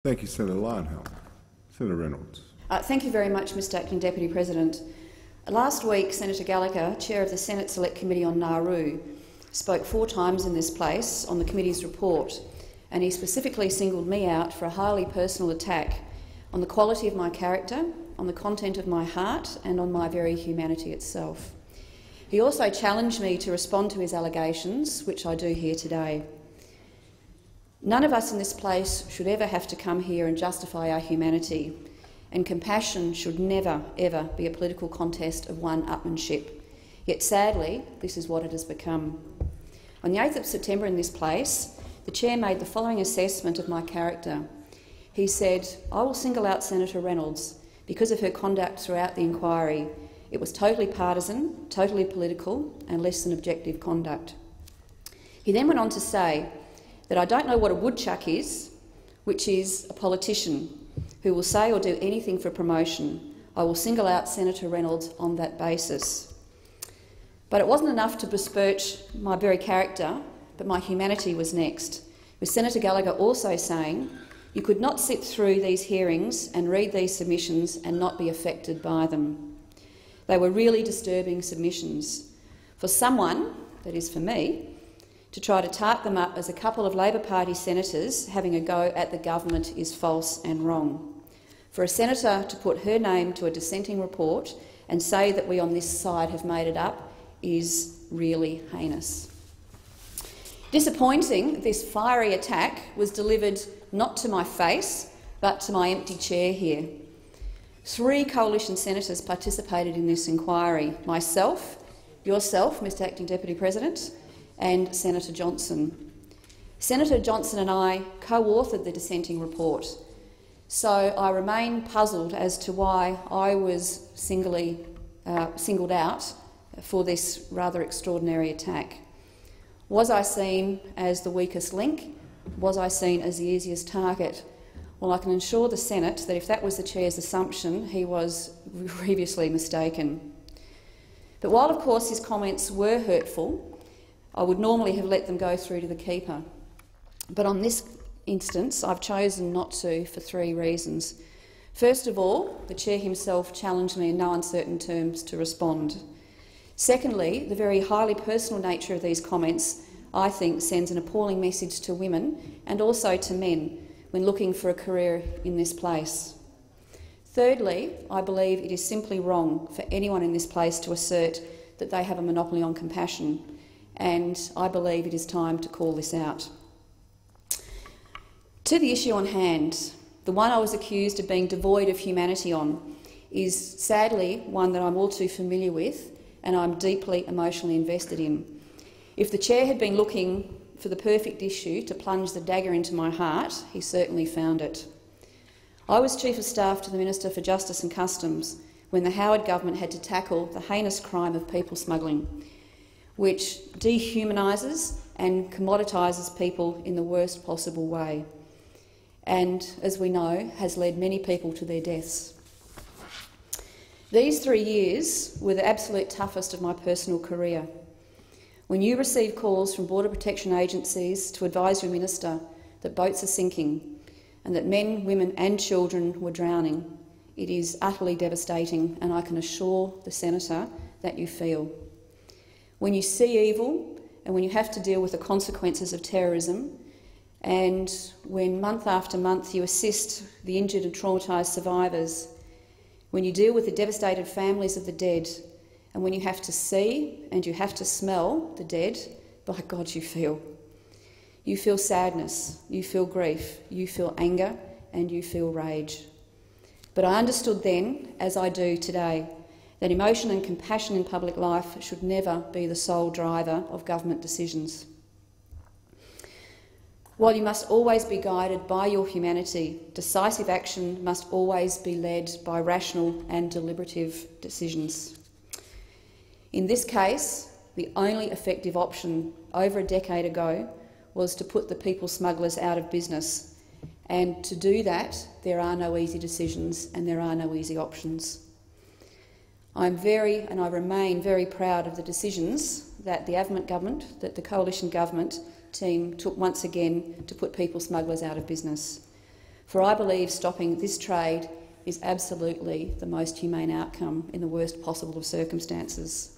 Thank you, Senator Lionhelm. Senator Reynolds. Thank you very much, Mr Acting Deputy President. Last week, Senator Gallagher, Chair of the Senate Select Committee on Nauru, spoke 4 times in this place on the committee's report, and he specifically singled me out for a highly personal attack on the quality of my character, on the content of my heart and on my very humanity itself. He also challenged me to respond to his allegations, which I do here today. None of us in this place should ever have to come here and justify our humanity, and compassion should never, ever be a political contest of one-upmanship. Yet sadly, this is what it has become. On the 8th of September in this place, the Chair made the following assessment of my character. He said, "I will single out Senator Reynolds because of her conduct throughout the inquiry. It was totally partisan, totally political and less than objective conduct." He then went on to say that I don't know what a woodchuck is, which is a politician who will say or do anything for promotion. I will single out Senator Reynolds on that basis. But it wasn't enough to besmirch my very character, but my humanity was next, with Senator Gallagher also saying, "You could not sit through these hearings and read these submissions and not be affected by them." They were really disturbing submissions. For someone, that is for me, to try to tart them up as a couple of Labor Party senators having a go at the government is false and wrong. For a senator to put her name to a dissenting report and say that we on this side have made it up is really heinous. Disappointing, this fiery attack was delivered not to my face but to my empty chair here. 3 coalition senators participated in this inquiry: myself, yourself, Mr Acting Deputy President, and Senator Johnson. Senator Johnson and I co-authored the dissenting report, so I remain puzzled as to why I was singled out for this rather extraordinary attack. Was I seen as the weakest link? Was I seen as the easiest target? Well, I can assure the Senate that if that was the Chair's assumption, he was grievously mistaken. But while, of course, his comments were hurtful, I would normally have let them go through to the keeper. But on this instance, I've chosen not to for 3 reasons. First of all, the Chair himself challenged me in no uncertain terms to respond. Secondly, the very highly personal nature of these comments, I think, sends an appalling message to women and also to men when looking for a career in this place. Thirdly, I believe it is simply wrong for anyone in this place to assert that they have a monopoly on compassion, and I believe it is time to call this out. To the issue on hand, the one I was accused of being devoid of humanity on is sadly one that I'm all too familiar with and I'm deeply emotionally invested in. If the Chair had been looking for the perfect issue to plunge the dagger into my heart, he certainly found it. I was Chief of Staff to the Minister for Justice and Customs when the Howard government had to tackle the heinous crime of people smuggling, which dehumanises and commoditises people in the worst possible way, and, as we know, has led many people to their deaths. These 3 years were the absolute toughest of my personal career. When you receive calls from border protection agencies to advise your minister that boats are sinking and that men, women and children were drowning, it is utterly devastating, and I can assure the senator that you feel. When you see evil and when you have to deal with the consequences of terrorism, and when month after month you assist the injured and traumatised survivors, when you deal with the devastated families of the dead, and when you have to see and you have to smell the dead, by God, you feel. You feel sadness, you feel grief, you feel anger and you feel rage. But I understood then, as I do today, that emotion and compassion in public life should never be the sole driver of government decisions. While you must always be guided by your humanity, decisive action must always be led by rational and deliberative decisions. In this case, the only effective option over a decade ago was to put the people smugglers out of business, and to do that there are no easy decisions and there are no easy options. I'm very, and I remain very proud of the decisions that the Avament government, that the coalition government team took once again to put people smugglers out of business. for I believe stopping this trade is absolutely the most humane outcome in the worst possible of circumstances.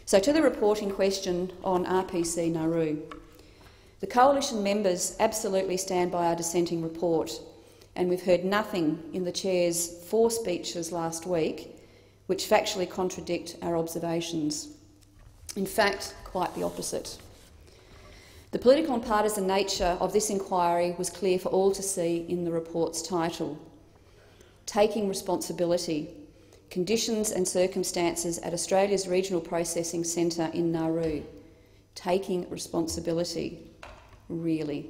So to the report in question on RPC Nauru. The Coalition members absolutely stand by our dissenting report, and we've heard nothing in the Chair's 4 speeches last week which factually contradict our observations. In fact, quite the opposite. The political and partisan nature of this inquiry was clear for all to see in the report's title: Taking Responsibility: Conditions and Circumstances at Australia's Regional Processing Centre in Nauru. Taking responsibility. Really.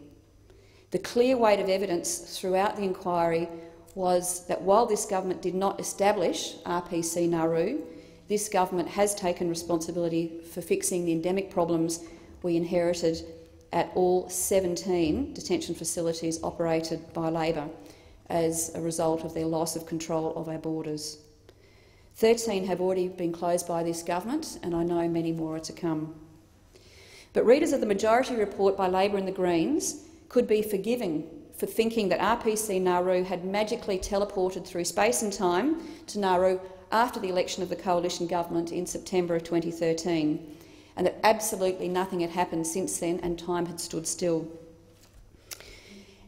The clear weight of evidence throughout the inquiry was that while this government did not establish RPC Nauru, this government has taken responsibility for fixing the endemic problems we inherited at all 17 detention facilities operated by Labor as a result of their loss of control of our borders. 13 have already been closed by this government, and I know many more are to come. But readers of the majority report by Labor and the Greens could be forgiven for thinking that RPC Nauru had magically teleported through space and time to Nauru after the election of the coalition government in September of 2013, and that absolutely nothing had happened since then and time had stood still.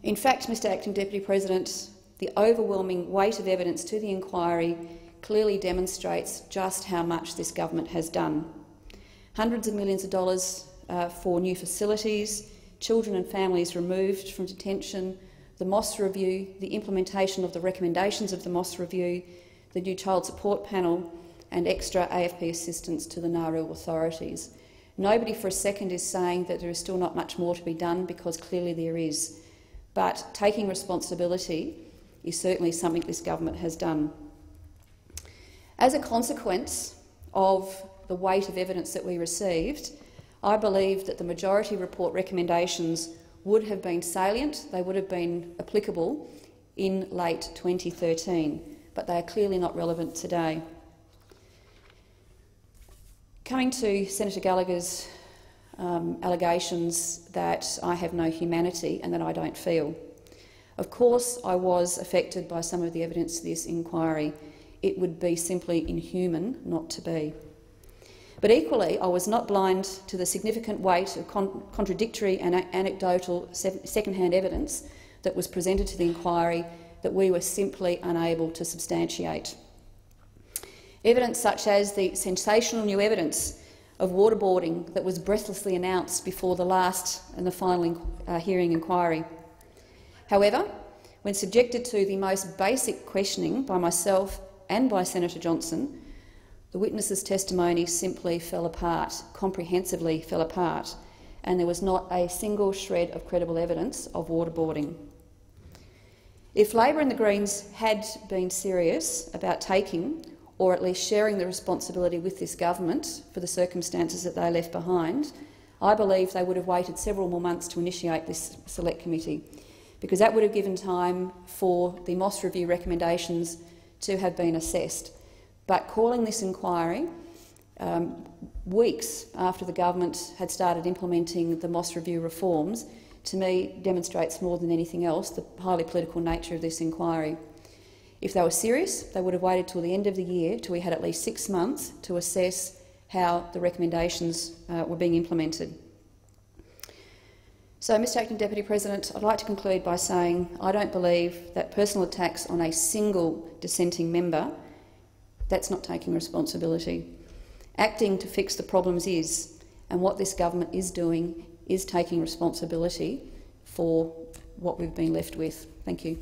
In fact, Mr Acting Deputy President, the overwhelming weight of evidence to the inquiry clearly demonstrates just how much this government has done. Hundreds of millions of dollars for new facilities, children and families removed from detention, the MOS review, the implementation of the recommendations of the MOS review, the new child support panel and extra AFP assistance to the Nauru authorities. Nobody for a second is saying that there is still not much more to be done, because clearly there is. But taking responsibility is certainly something this government has done. As a consequence of the weight of evidence that we received, I believe that the majority report recommendations would have been salient, they would have been applicable in late 2013, but they are clearly not relevant today. Coming to Senator Gallagher's allegations that I have no humanity and that I don't feel. Of course, I was affected by some of the evidence of this inquiry. It would be simply inhuman not to be. But equally, I was not blind to the significant weight of contradictory and anecdotal second-hand evidence that was presented to the inquiry that we were simply unable to substantiate. Evidence such as the sensational new evidence of waterboarding that was breathlessly announced before the last and the final hearing inquiry. However, when subjected to the most basic questioning by myself and by Senator Johnson, the witness's testimony simply fell apart, comprehensively fell apart, and there was not a single shred of credible evidence of waterboarding. If Labor and the Greens had been serious about taking, or at least sharing, the responsibility with this government for the circumstances that they left behind, I believe they would have waited several more months to initiate this select committee, because that would have given time for the MOS review recommendations to have been assessed. But calling this inquiry weeks after the government had started implementing the MOS review reforms, to me demonstrates more than anything else the highly political nature of this inquiry. If they were serious, they would have waited till the end of the year, till we had at least 6 months to assess how the recommendations were being implemented. So, Mr Acting Deputy President, I'd like to conclude by saying I don't believe that personal attacks on a single dissenting member, that's not taking responsibility. Acting to fix the problems is, and what this government is doing is taking responsibility for what we've been left with. Thank you.